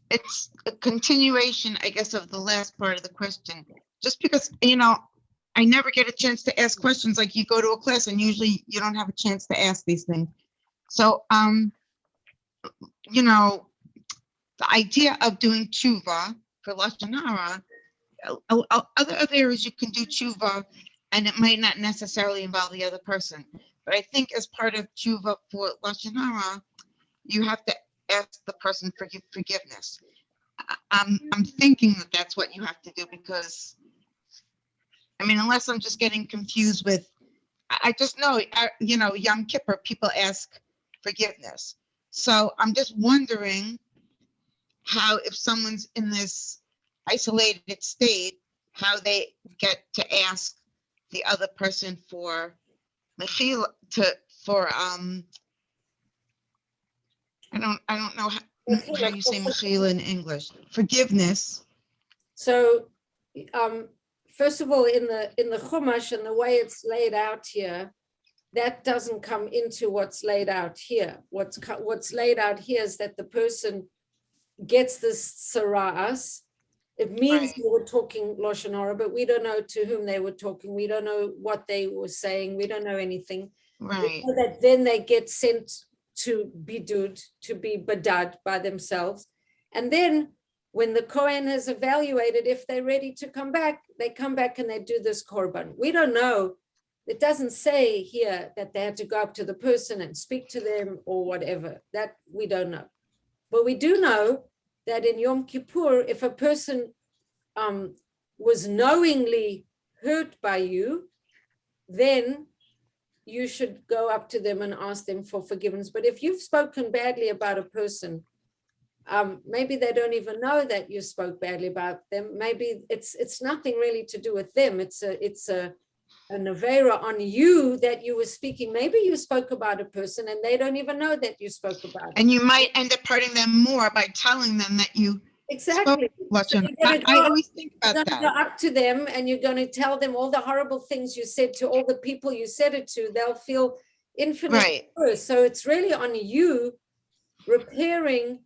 It's a continuation, I guess, of the last part of the question. Just because, I never get a chance to ask questions. Like you go to a class and usually you don't have a chance to ask these things. So, the idea of doing tshuva for Lashon Harah, other areas you can do tshuva, and it might not necessarily involve the other person. But I think as part of tshuva for Lashon Harah, you have to ask the person for forgiveness. I'm thinking that that's what you have to do, because, unless I'm just getting confused with, I just know, Yom Kippur, people ask forgiveness. So I'm just wondering how, if someone's in this isolated state, how they get to ask the other person for mechila, I don't know how you say mechila in English, forgiveness. So, first of all, in the Chumash and the way it's laid out here, that doesn't come into what's laid out here. What's laid out here is that the person gets this sara'as. It means Right. they were talking Lashon Harah, but we don't know to whom they were talking. We don't know what they were saying. We don't know anything. Right. So that then they get sent to bidud, to be badad by themselves. And then when the Kohen has evaluated if they're ready to come back, they come back and they do this korban. We don't know. It doesn't say here that they had to go up to the person and speak to them or whatever. That we don't know. But we do know that in Yom Kippur, if a person was knowingly hurt by you, then you should go up to them and ask them for forgiveness. But if you've spoken badly about a person, maybe they don't even know that you spoke badly about them. Maybe it's nothing really to do with them. It's a nevera on you that you were speaking. Maybe you spoke about a person and they don't even know that you spoke about it. And you might end up hurting them more by telling them that you Exactly. So Lashon. you're gonna I go, always think you're about gonna go that. up to them and you're gonna tell them all the horrible things you said to all the people you said it to. They'll feel infinitely Right. worse. So it's really on you repairing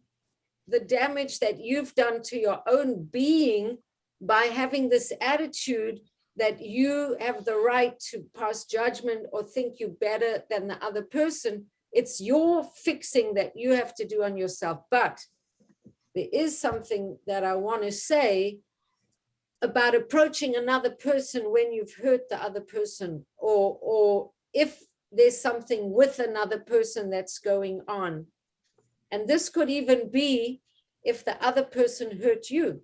the damage that you've done to your own being by having this attitude that you have the right to pass judgment or think you better than the other person. It's your fixing that you have to do on yourself. But there is something that I want to say about approaching another person when you've hurt the other person, or if there's something with another person that's going on. And this could even be if the other person hurt you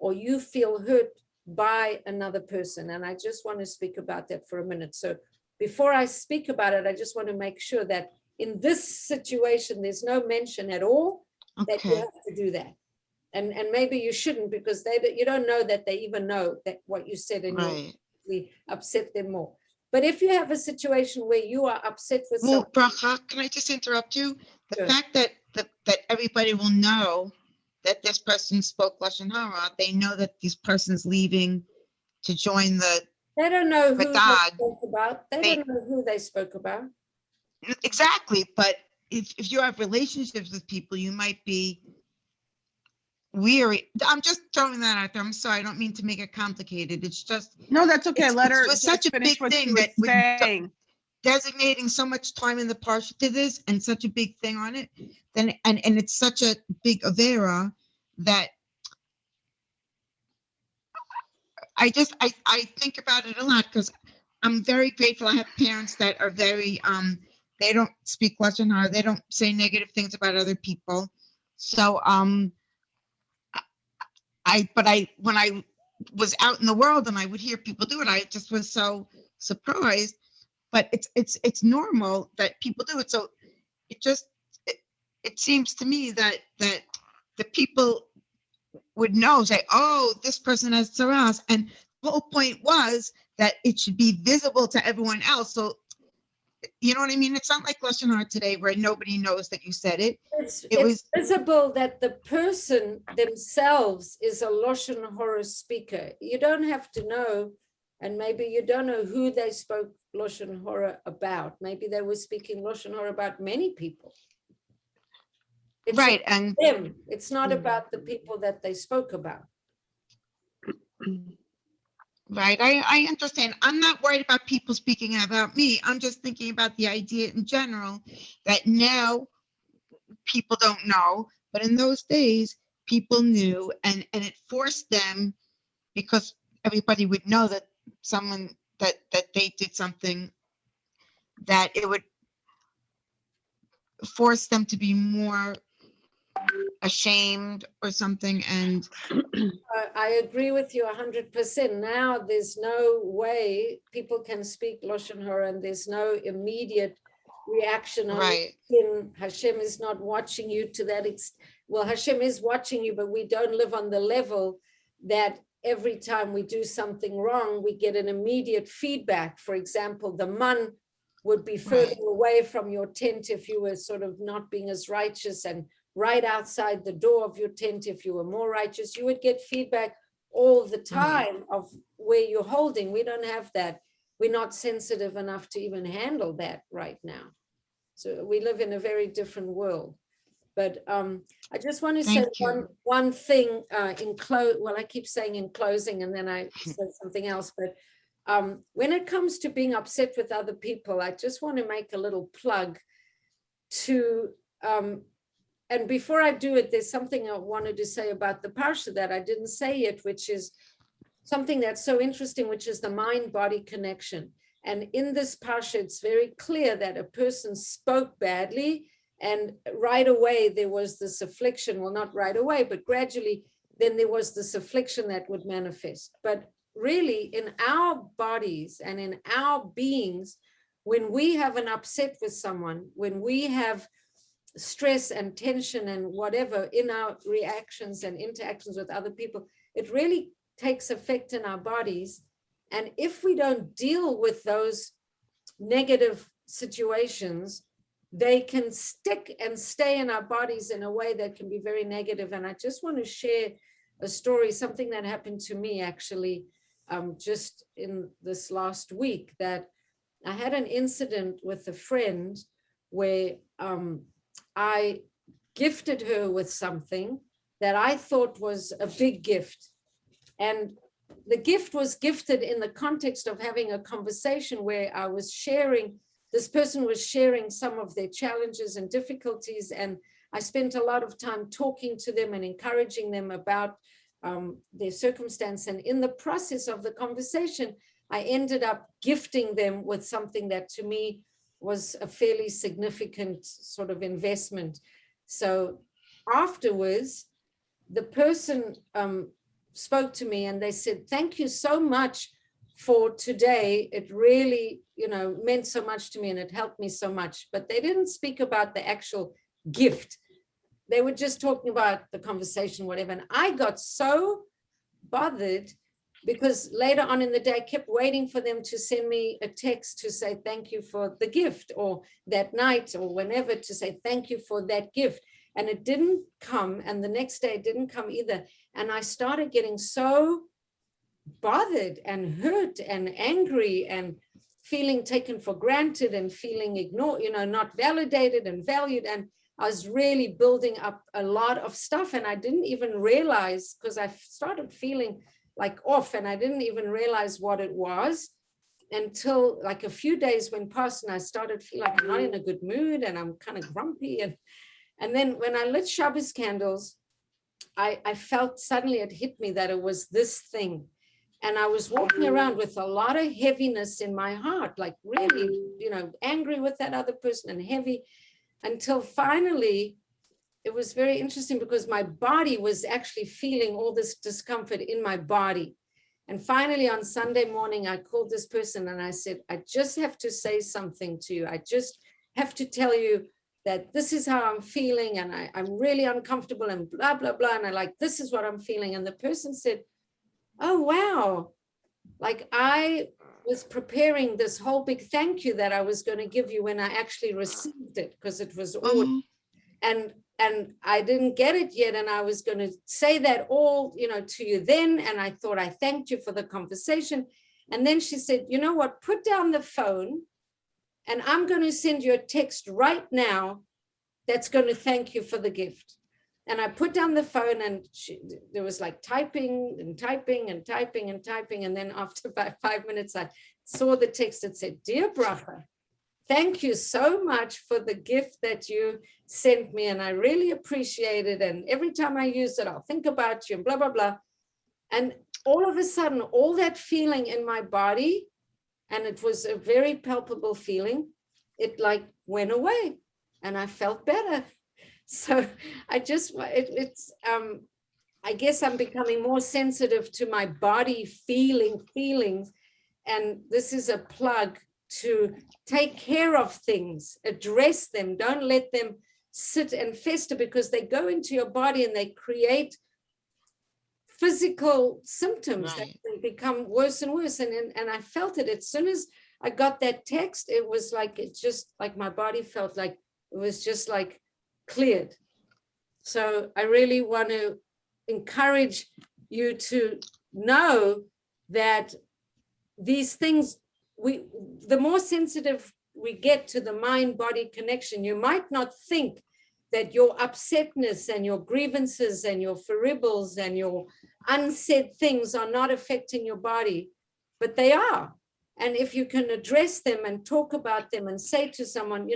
or you feel hurt by another person. And I just want to speak about that for a minute. So before I speak about it, I just want to make sure that in this situation, there's no mention at all that you Okay. have to do that. And maybe you shouldn't, because you don't know that they even know that what you said, and Right. you'll upset them more. But if you have a situation where you are upset with Well, someone, Bracha, can I just interrupt you? The Sure. fact that that everybody will know that this person spoke Lashon Harah, they know that this person's leaving to join the they don't know who they Madad. spoke about. They don't know who they spoke about. Exactly. But if you have relationships with people, you might be weary. I'm just throwing that out there. I'm sorry. I don't mean to make it complicated. It's just, No, that's okay. it's, Let it's her just just such a finish big what she thing was that with saying. designating so much time in the parsha to this and such a big thing on it, then and it's such a big avera that I think about it a lot, because I'm very grateful. I have parents that are very they don't speak Lashon Harah. They don't say negative things about other people. So when I was out in the world and I would hear people do it, I just was so surprised. But it's normal that people do it. So it just it seems to me that the people would know, say, oh, this person has tzaras, and the whole point was that it should be visible to everyone else. So you know what I mean? It's not like Lashon Harah today where nobody knows that you said it. It's It was visible that the person themselves is a Lashon Harah speaker. You don't have to know, and maybe you don't know who they spoke Lashon Harah about. Maybe they were speaking Lashon Harah about many people. It's right, and them. It's not about the people that they spoke about. right. I understand. I'm not worried about people speaking about me. I'm just thinking about the idea in general that now people don't know, but in those days people knew, and it forced them, because everybody would know that someone that they did something, that it would force them to be more ashamed or something. And I agree with you 100%. Now there's no way people can speak Lashon Harah, and there's no immediate reaction on right, LinkedIn. Hashem is not watching you to that extent. Well, Hashem is watching you, but we don't live on the level that every time we do something wrong, we get an immediate feedback. For example, the man would be further right, away from your tent if you were sort of not being as righteous, and right outside the door of your tent if you were more righteous. You would get feedback all the time of where you're holding. We don't have that. We're not sensitive enough to even handle that right now. So we live in a very different world. But I just want to say thank you. one thing in close. Well, I keep saying in closing, and then I say something else. But when it comes to being upset with other people, I just want to make a little plug to, and before I do it, there's something I wanted to say about the parsha that I didn't say yet, which is something that's so interesting, which is the mind-body connection. And in this parsha, it's very clear that a person spoke badly, and right away there was this affliction. Well, not right away, but gradually, then there was this affliction that would manifest. But really, in our bodies and in our beings, when we have an upset with someone, when we have stress and tension and whatever in our reactions and interactions with other people, it really takes effect in our bodies. And if we don't deal with those negative situations, they can stick and stay in our bodies in a way that can be very negative. And I just want to share a story, something that happened to me actually just in this last week, that I had an incident with a friend where I gifted her with something that I thought was a big gift. And the gift was gifted in the context of having a conversation where I was sharing, this person was sharing some of their challenges and difficulties. And I spent a lot of time talking to them and encouraging them about their circumstance. And in the process of the conversation, I ended up gifting them with something that to me was a fairly significant sort of investment. So afterwards, the person spoke to me and they said, thank you so much for today. It really, meant so much to me and it helped me so much. But they didn't speak about the actual gift. They were just talking about the conversation, whatever. And I got so bothered because later on in the day, I kept waiting for them to send me a text to say thank you for the gift, or that night or whenever to say thank you for that gift. And it didn't come. And the next day it didn't come either. And I started getting so bothered and hurt and angry and feeling taken for granted and feeling ignored, not validated and valued. And I was really building up a lot of stuff. And I didn't even realize, because I started feeling like off, and I didn't even realize what it was until like a few days went past and I started feeling like I'm not in a good mood and I'm kind of grumpy. And then when I lit Shabbos candles, I felt suddenly it hit me that it was this thing. And I was walking around with a lot of heaviness in my heart, like really, angry with that other person and heavy, until finally it was very interesting because my body was actually feeling all this discomfort in my body. And finally on Sunday morning, I called this person and I said, I just have to say something to you. I just have to tell you that this is how I'm feeling and I'm really uncomfortable and blah, blah, blah. And I like, this is what I'm feeling. And the person said, oh, wow. Like I was preparing this whole big thank you that I was going to give you when I actually received it, because it was all, and I didn't get it yet. And I was going to say that all, to you then. And I thought I thanked you for the conversation. And then she said, you know what, put down the phone and I'm going to send you a text right now that's going to thank you for the gift. And I put down the phone and there was like typing and typing and typing and typing. And then after about 5 minutes, I saw the text that said, Dear Bracha, thank you so much for the gift that you sent me. And I really appreciate it. And every time I use it, I'll think about you and blah, blah, blah. And all of a sudden, all that feeling in my body, and it was a very palpable feeling, it like went away and I felt better. So I just, I guess I'm becoming more sensitive to my body feelings. And this is a plug to take care of things, address them, don't let them sit and fester, because they go into your body and they create physical symptoms that can become worse and worse. And I felt it as soon as I got that text. It was like, it just like my body felt like it was just like cleared. So I really want to encourage you to know that these things, the more sensitive we get to the mind-body connection, you might not think that your upsetness and your grievances and your foibles and your unsaid things are not affecting your body, but they are. And if you can address them and talk about them and say to someone,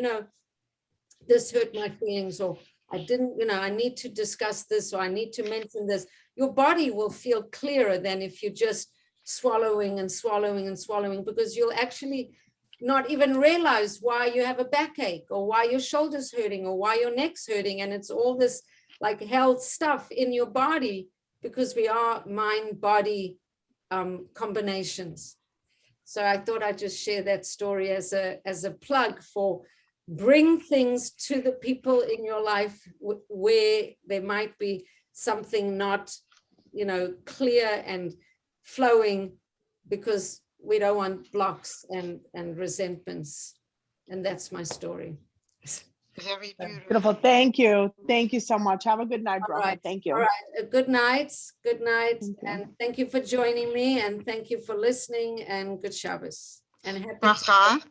this hurt my feelings, or I didn't, I need to discuss this, or I need to mention this, your body will feel clearer than if you're just swallowing and swallowing and swallowing, because you'll actually not even realize why you have a backache or why your shoulder's hurting or why your neck's hurting. And it's all this like health stuff in your body, because we are mind-body combinations. So I thought I'd just share that story as a plug for bring things to the people in your life where there might be something not, clear and flowing, because we don't want blocks and resentments. And that's my story. Very beautiful. Beautiful. Thank you. Thank you so much. Have a good night, All brother. right. Thank you. All right. Good night. Good night. Thank you. And thank you for joining me. And thank you for listening. And good Shabbos. And happy. Bracha,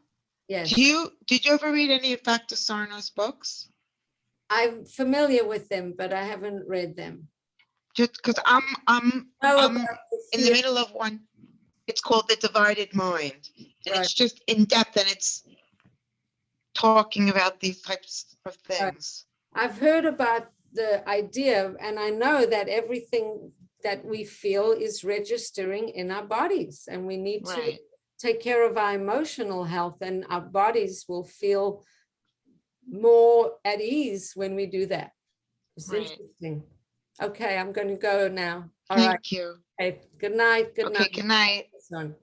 Yes. did you ever read any of Dr. Sarno's books? I'm familiar with them, but I haven't read them. Just because I'm Know in about the fear. middle of one. It's called The Divided Mind. And Right. it's just in depth and it's talking about these types of things. I've heard about the idea, and I know that everything that we feel is registering in our bodies, and we need to Right. take care of our emotional health, and our bodies will feel more at ease when we do that. It's Right. interesting. Okay, I'm going to go now. All right. Thank you. Okay. Good night. Good Okay, night. good night. Son.